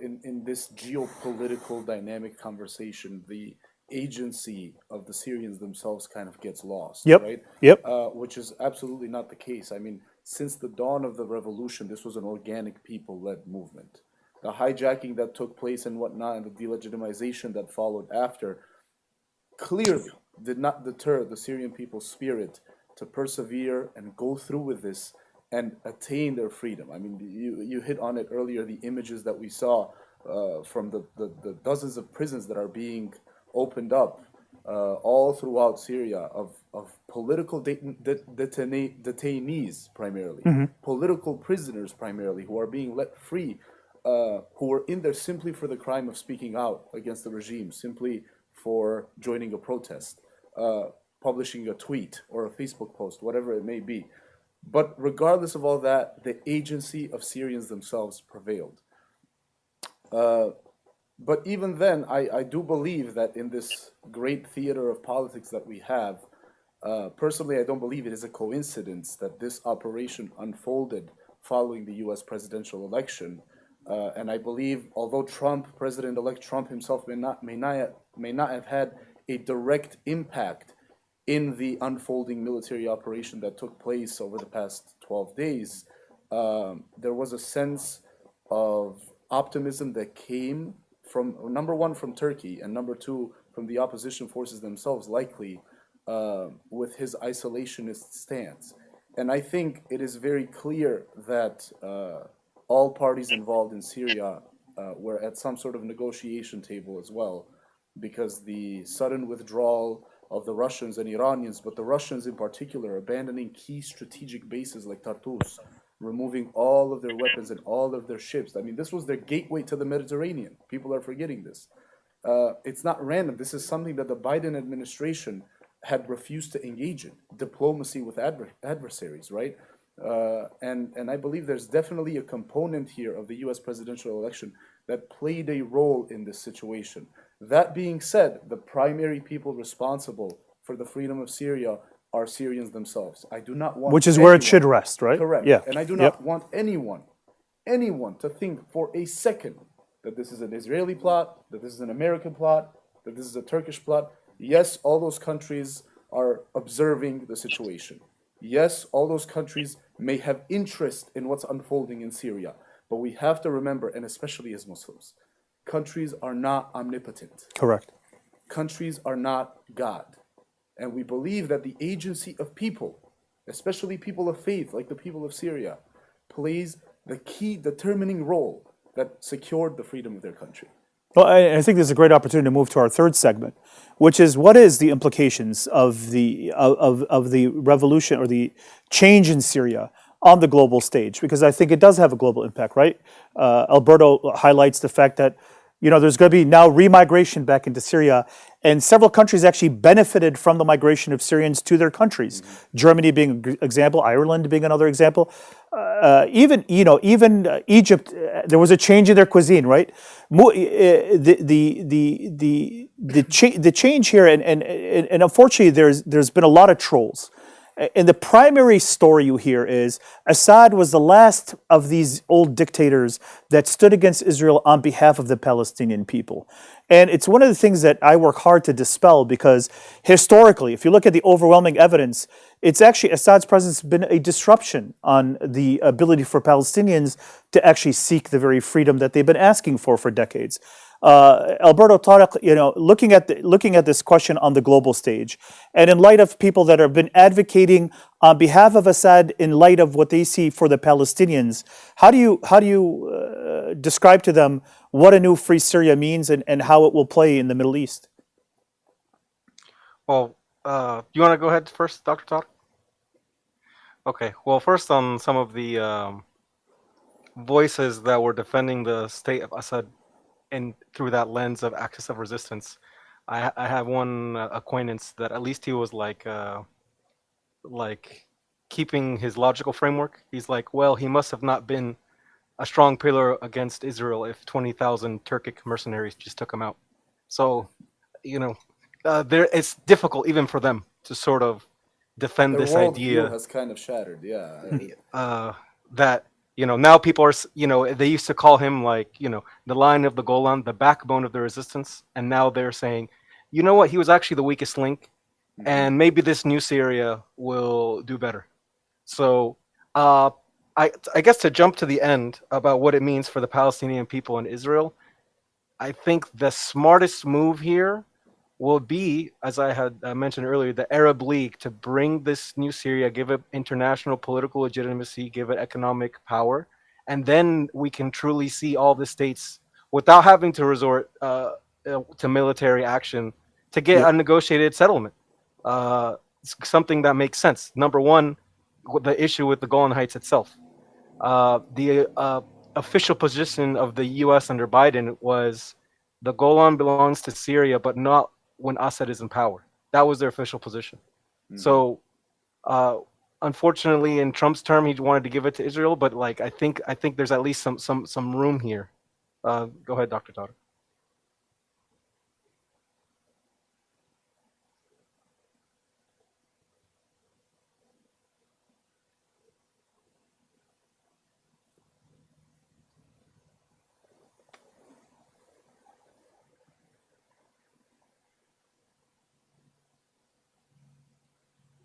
in this geopolitical dynamic conversation, the agency of the Syrians themselves kind of gets lost, Yep. right? Yep. Which is absolutely not the case. I mean, since the dawn of the revolution, this was an organic people-led movement. The hijacking that took place and whatnot, and the delegitimization that followed after, clearly did not deter the Syrian people's spirit to persevere and go through with this and attain their freedom. I mean, you hit on it earlier, the images that we saw from the dozens of prisons that are being opened up all throughout Syria of political detainees primarily, political prisoners primarily, who are being let free, who are in there simply for the crime of speaking out against the regime, simply for joining a protest, publishing a tweet or a Facebook post, whatever it may be. But regardless of all that, the agency of Syrians themselves prevailed. But even then, I do believe that in this great theater of politics that we have, personally, I don't believe it is a coincidence that this operation unfolded following the U.S. presidential election. And I believe, although President-elect Trump himself may not have had a direct impact in the unfolding military operation that took place over the past 12 days, there was a sense of optimism that came from number one from Turkey and number two from the opposition forces themselves, likely with his isolationist stance. And I think it is very clear that all parties involved in Syria were at some sort of negotiation table as well, because the sudden withdrawal of the Russians and Iranians, but the Russians in particular, abandoning key strategic bases like Tartus, removing all of their weapons and all of their ships. I mean, this was their gateway to the Mediterranean. People are forgetting this. It's not random. This is something that the Biden administration had refused to engage in diplomacy with adversaries, right? And I believe there's definitely a component here of the U.S. presidential election that played a role in this situation. That being said, the primary people responsible for the freedom of Syria are Syrians themselves. I do not want which is where it should rest, right? correct. Yeah. And I do Yep. not want anyone to think for a second that this is an Israeli plot, that this is an American plot, that this is a Turkish plot. Yes, all those countries are observing the situation. Yes, all those countries may have interest in what's unfolding in Syria. But we have to remember, and especially as Muslims, countries are not omnipotent. Correct. Countries are not God. And we believe that the agency of people, especially people of faith like the people of Syria, plays the key determining role that secured the freedom of their country. Well, I think there's a great opportunity to move to our third segment, which is what is the implications of the revolution or the change in Syria on the global stage? Because I think it does have a global impact, right? Alberto highlights the fact that there's going to be now remigration back into Syria, and several countries actually benefited from the migration of Syrians to their countries. Germany being an example, Ireland being another example. Even Egypt, there was a change in their cuisine, right? The change here, and unfortunately, there's been a lot of trolls. And the primary story you hear is Assad was the last of these old dictators that stood against Israel on behalf of the Palestinian people. And it's one of the things that I work hard to dispel, because historically, if you look at the overwhelming evidence, it's actually Assad's presence has been a disruption on the ability for Palestinians to actually seek the very freedom that they've been asking for decades. Alberto Tariq, looking at this question on the global stage, and in light of people that have been advocating on behalf of Assad, in light of what they see for the Palestinians, how do you describe to them what a new free Syria means and how it will play in the Middle East? Well, you want to go ahead first, Dr. Todd? Okay. Well, first on some of the voices that were defending the state of Assad and through that lens of axis of resistance, I have one acquaintance that at least he was like keeping his logical framework. He's like, well, he must have not been a strong pillar against Israel if 20,000 Turkic mercenaries just took him out. So, there it's difficult even for them to sort of defend Their this worldview idea has kind of shattered, yeah. that now people are they used to call him the line of the Golan, the backbone of the resistance, and now they're saying, you know what, he was actually the weakest link, and maybe this new Syria will do better. So I guess to jump to the end about what it means for the Palestinian people in Israel, I think the smartest move here will be, as I had mentioned earlier, the Arab League, to bring this new Syria, give it international political legitimacy, give it economic power, and then we can truly see all the states, without having to resort to military action, to get a negotiated settlement. Something that makes sense. Number one, the issue with the Golan Heights itself. The official position of the U.S. under Biden was the Golan belongs to Syria, but not when Assad is in power. That was their official position. So, unfortunately, in Trump's term, he wanted to give it to Israel, but I think there's at least some room here. Go ahead, Dr. Todd.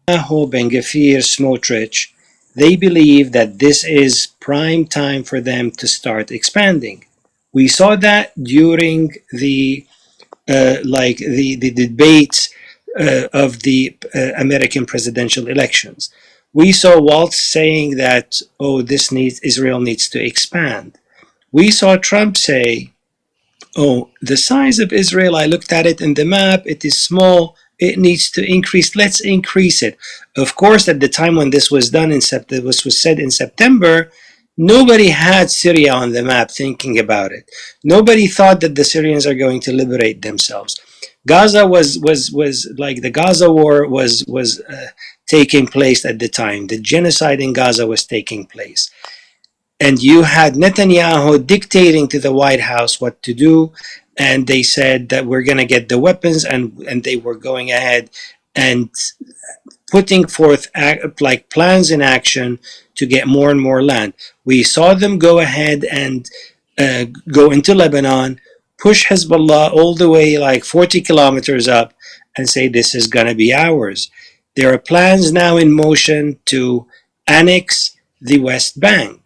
Netanyahu, Ben Gvir, Smotrich, they believe that this is prime time for them to start expanding. We saw that during the debates of the American presidential elections. We saw Waltz saying that, oh, this needs Israel needs to expand. We saw Trump say, oh, the size of Israel, I looked at it in the map, it is small, it needs to increase, let's increase it. Of course, at the time when this was done, this was said in September, nobody had Syria on the map thinking about it. Nobody thought that the Syrians are going to liberate themselves. Gaza was like the Gaza war was taking place at the time. The genocide in Gaza was taking place, and you had Netanyahu dictating to the White House what to do, and they said that we're going to get the weapons, and they were going ahead and putting forth like plans in action to get more and more land. We saw them go ahead and go into Lebanon, push Hezbollah all the way like 40 kilometers up, and say this is going to be ours. There are plans now in motion to annex the West Bank.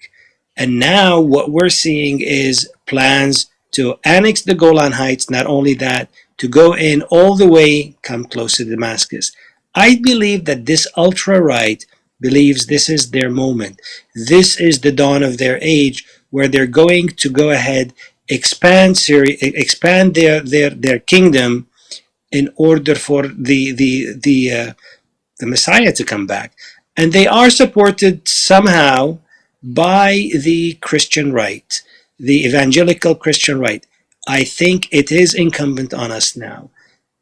And now what we're seeing is plans to annex the Golan Heights, not only that, to go in all the way, come close to Damascus. I believe that this ultra right believes this is their moment. This is the dawn of their age where they're going to go ahead, expand Syria, expand their kingdom in order for the Messiah to come back. And they are supported somehow by the Christian right, the evangelical Christian right. I think it is incumbent on us now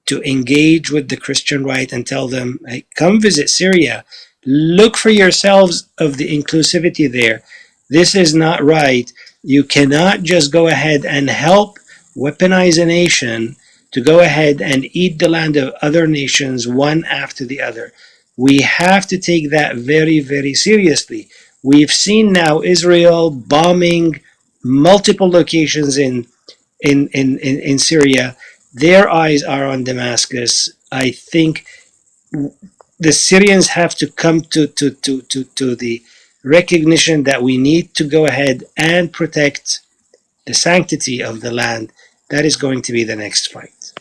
to engage with the Christian right and tell them, hey, come visit Syria. Look for yourselves of the inclusivity there. This is not right. You cannot just go ahead and help weaponize a nation to go ahead and eat the land of other nations one after the other. We have to take that very, very seriously. We've seen now Israel bombing multiple locations in Syria. Their eyes are on Damascus. I think the Syrians have to come to the recognition that we need to go ahead and protect the sanctity of the land. That is going to be the next fight.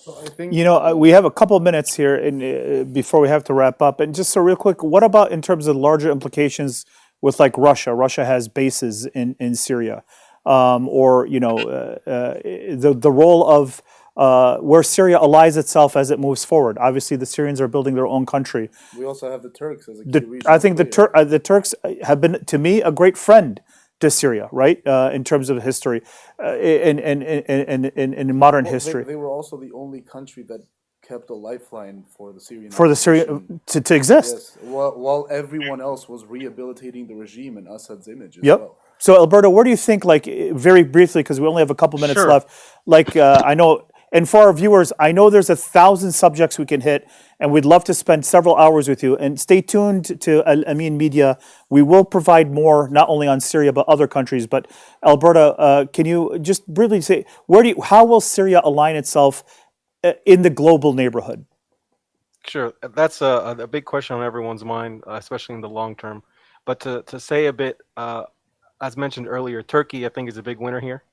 So I think You know, we have a couple of minutes here, and before we have to wrap up, and just so real quick, what about in terms of larger implications with like Russia? Russia has bases in Syria, or the role of where Syria allies itself as it moves forward. Obviously, the Syrians are building their own country. we also have the Turks as a key I regional think player. the Turks have been, to me, a great friend to Syria, right? In terms of history, in modern Well, history. they were also the only country that kept a lifeline for the Syrian For the opposition. Syria to exist. Yes, while everyone else was rehabilitating the regime in Assad's image as Yep. well. So Alberto, where do you think, like, very briefly, because we only have a couple minutes Sure. left, like, I know, and for our viewers, I know there's 1,000 subjects we can hit, and we'd love to spend several hours with you. And stay tuned to Amin Media. We will provide more, not only on Syria but other countries. But Alberto, can you just briefly say how will Syria align itself in the global neighborhood? Sure, that's a big question on everyone's mind, especially in the long term. But to say a bit, as mentioned earlier, Turkey, I think, is a big winner here.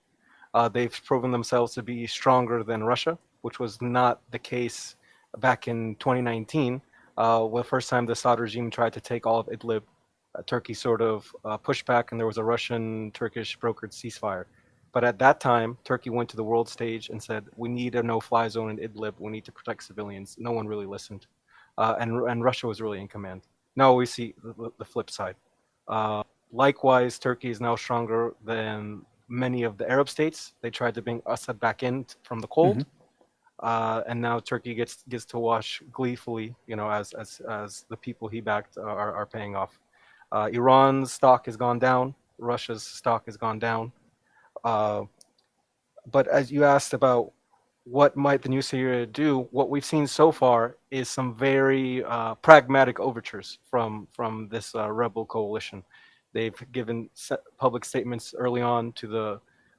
They've proven themselves to be stronger than Russia, which was not the case back in 2019. When the first time the Assad regime tried to take all of Idlib, Turkey sort of pushed back, and there was a Russian-Turkish brokered ceasefire. But at that time, Turkey went to the world stage and said, "We need a no-fly zone in Idlib. We need to protect civilians." No one really listened, and Russia was really in command. Now we see the flip side. Likewise, Turkey is now stronger than many of the Arab states. They tried to bring Assad back in from the cold, and now Turkey gets to watch gleefully, as the people he backed are paying off. Iran's stock has gone down. Russia's stock has gone down. Uh, but as you asked about what might the new Syria do, what we've seen so far is some very pragmatic overtures from this rebel coalition. They've given public statements early on to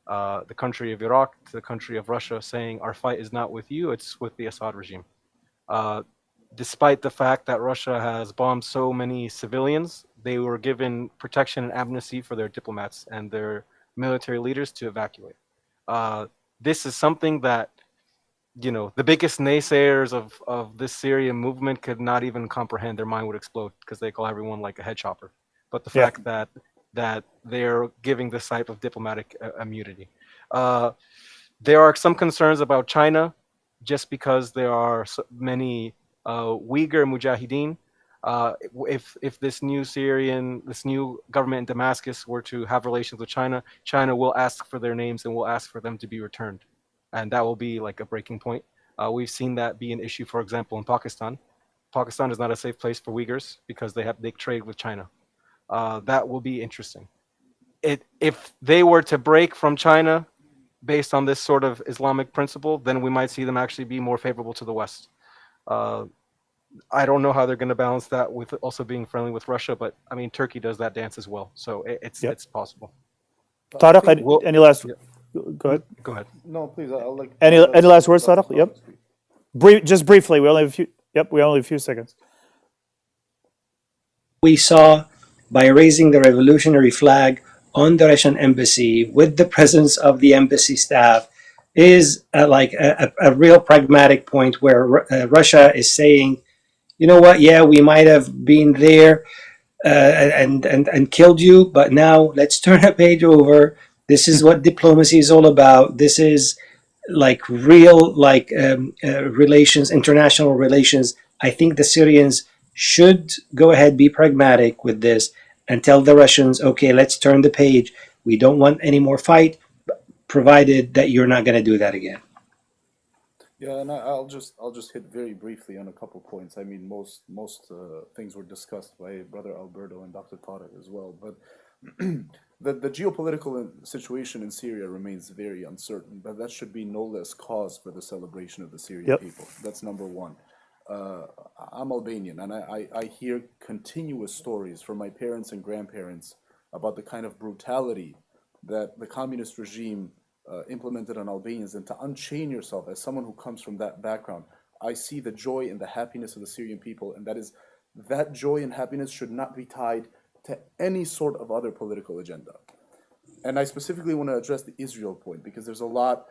the country of Iraq, to the country of Russia, saying our fight is not with you, it's with the Assad regime. Uh, despite the fact that Russia has bombed so many civilians, they were given protection and amnesty for their diplomats and their military leaders to evacuate. Uh, this is something that, you know, the biggest naysayers of this Syrian movement could not even comprehend. Their mind would explode because they call everyone like a head chopper. But the Yeah. fact that they're giving this type of diplomatic immunity. Uh, there are some concerns about China, just because there are many Uyghur Mujahideen. If this new government in Damascus were to have relations with China, China will ask for their names and will ask for them to be returned, and that will be like a breaking point. We've seen that be an issue, for example, in Pakistan. Pakistan is not a safe place for Uyghurs because they trade with China. That will be interesting. If they were to break from China based on this sort of Islamic principle, then we might see them actually be more favorable to the West. Uh, I don't know how they're going to balance that with also being friendly with Russia, but I mean Turkey does that dance as well, so Yep. it's possible. I Tariq, think Well, any last? yeah, Go ahead. go ahead. no, please. I'll like Any last words, Dr. Tariq? Yep. speak. Just briefly. We only have a few. Yep. We only have a few seconds. We saw by raising the revolutionary flag on the Russian embassy with the presence of the embassy staff is like a real pragmatic point where Russia is saying, you know what, yeah, we might have been there and killed you, but now let's turn a page over. This is what diplomacy is all about. This is like real relations, international relations. I think the Syrians should go ahead, be pragmatic with this, and tell the Russians, okay, let's turn the page. We don't want any more fight, provided that you're not going to do that again. Yeah, and I'll just hit very briefly on a couple points. I mean, most things were discussed by Brother Alberto and Dr. Tariq as well. But the geopolitical situation in Syria remains very uncertain. But that should be no less cause for the celebration of the Syrian Yep. people. That's number one. Uh, I'm Albanian, and I hear continuous stories from my parents and grandparents about the kind of brutality that the communist regime implemented on Albanians. And to unchain yourself as someone who comes from that background, I see the joy and the happiness of the Syrian people, and that joy and happiness should not be tied to any sort of other political agenda. And I specifically want to address the Israel point because there's a lot,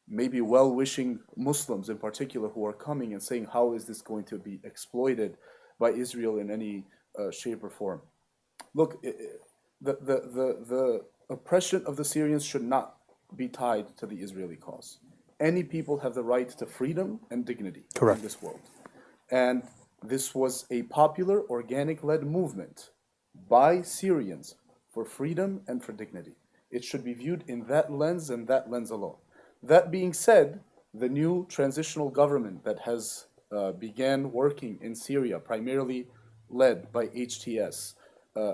maybe well-wishing Muslims in particular, who are coming and saying, how is this going to be exploited by Israel in any shape or form? Look, the oppression of the Syrians should not be tied to the Israeli cause. Any people have the right to freedom and dignity Correct. in this world. And this was a popular, organic-led movement by Syrians for freedom and for dignity. It should be viewed in that lens and that lens alone. That being said, the new transitional government that has began working in Syria, primarily led by HTS,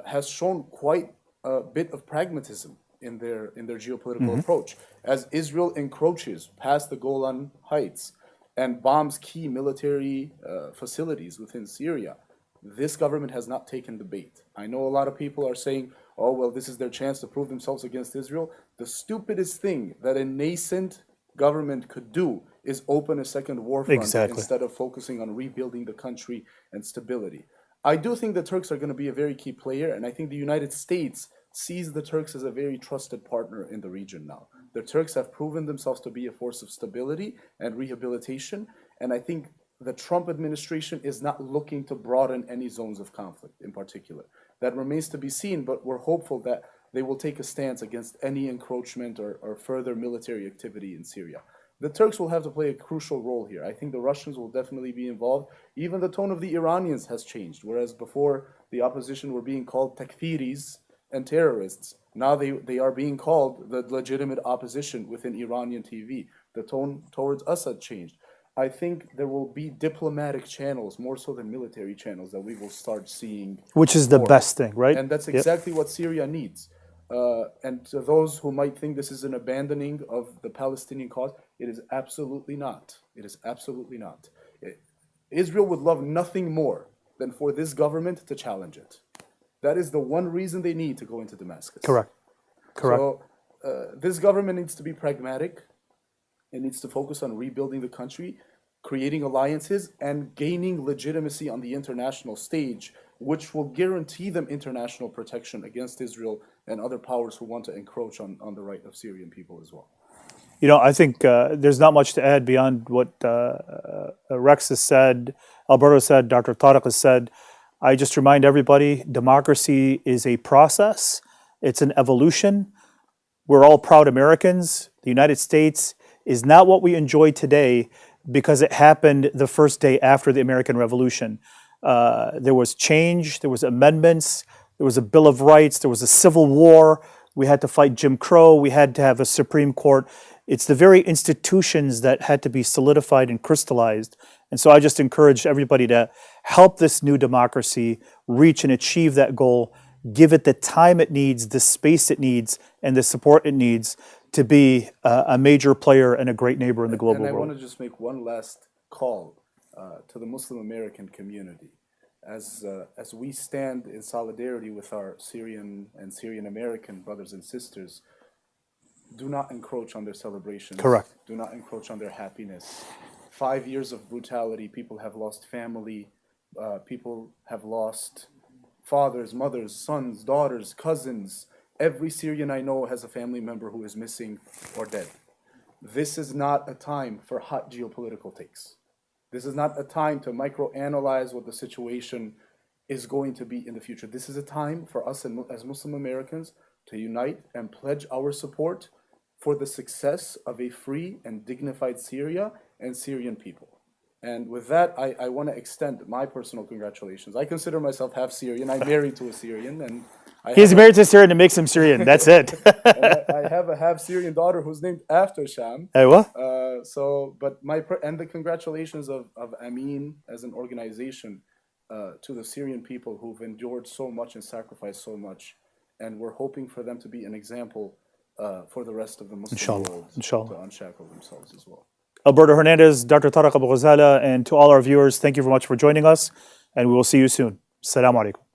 has shown quite a bit of pragmatism in their geopolitical approach. As Israel encroaches past the Golan Heights and bombs key military facilities within Syria, this government has not taken the bait. I know a lot of people are saying, oh, well, this is their chance to prove themselves against Israel. The stupidest thing that a nascent government could do is open a second war front Exactly. instead of focusing on rebuilding the country and stability. I do think the Turks are going to be a very key player, and I think the United States sees the Turks as a very trusted partner in the region now. The Turks have proven themselves to be a force of stability and rehabilitation, and I think the Trump administration is not looking to broaden any zones of conflict in particular. That remains to be seen, but we're hopeful that they will take a stance against any encroachment or further military activity in Syria. The Turks will have to play a crucial role here. I think the Russians will definitely be involved. Even the tone of the Iranians has changed, whereas before the opposition were being called takfiris and terrorists. Now they are being called the legitimate opposition within Iranian TV. The tone towards Assad changed. I think there will be diplomatic channels more so than military channels that we will start seeing. Which is the more. best thing, right? And that's Yep. exactly what Syria needs. And to those who might think this is an abandoning of the Palestinian cause, it is absolutely not. It is absolutely not. Israel would love nothing more than for this government to challenge it. That is the one reason they need to go into Damascus. Correct. Correct. So this government needs to be pragmatic. It needs to focus on rebuilding the country. creating alliances, and gaining legitimacy on the international stage, which will guarantee them international protection against Israel and other powers who want to encroach on the right of Syrian people as well. You know, I think there's not much to add beyond what Rex has said, Alberto said, Dr. Tariq has said. I just remind everybody, democracy is a process. It's an evolution. We're all proud Americans. The United States is not what we enjoy today because it happened the first day after the American Revolution. There was change, there was amendments, there was a Bill of Rights, there was a Civil War. We had to fight Jim Crow. We had to have a Supreme Court. It's the very institutions that had to be solidified and crystallized. And so I just encourage everybody to help this new democracy reach and achieve that goal, give it the time it needs, the space it needs, and the support it needs to be a major player and a great neighbor in the global world. And I world. want to just make one last call to the Muslim American community. As we stand in solidarity with our Syrian and Syrian American brothers and sisters, do not encroach on their celebrations. Correct. Do not encroach on their happiness. 5 years of brutality, people have lost family, people have lost fathers, mothers, sons, daughters, cousins. Every Syrian I know has a family member who is missing or dead. This is not a time for hot geopolitical takes. This is not a time to microanalyze what the situation is going to be in the future. This is a time for us as Muslim Americans to unite and pledge our support for the success of a free and dignified Syria and Syrian people. And with that, I want to extend my personal congratulations. I consider myself half Syrian. I'm married to a Syrian, and he's married to a Syrian and makes him Syrian. That's it. I have a half Syrian daughter who's named after Sham. Hey, what? And the congratulations of Amin as an organization to the Syrian people who've endured so much and sacrificed so much, and we're hoping for them to be an example for the rest of the Muslim world to unshackle themselves as well. Alberto Hernandez, Dr. Tariq Abu Ghazala, and to all our viewers, thank you very much for joining us, and we will see you soon. Assalamu alaikum.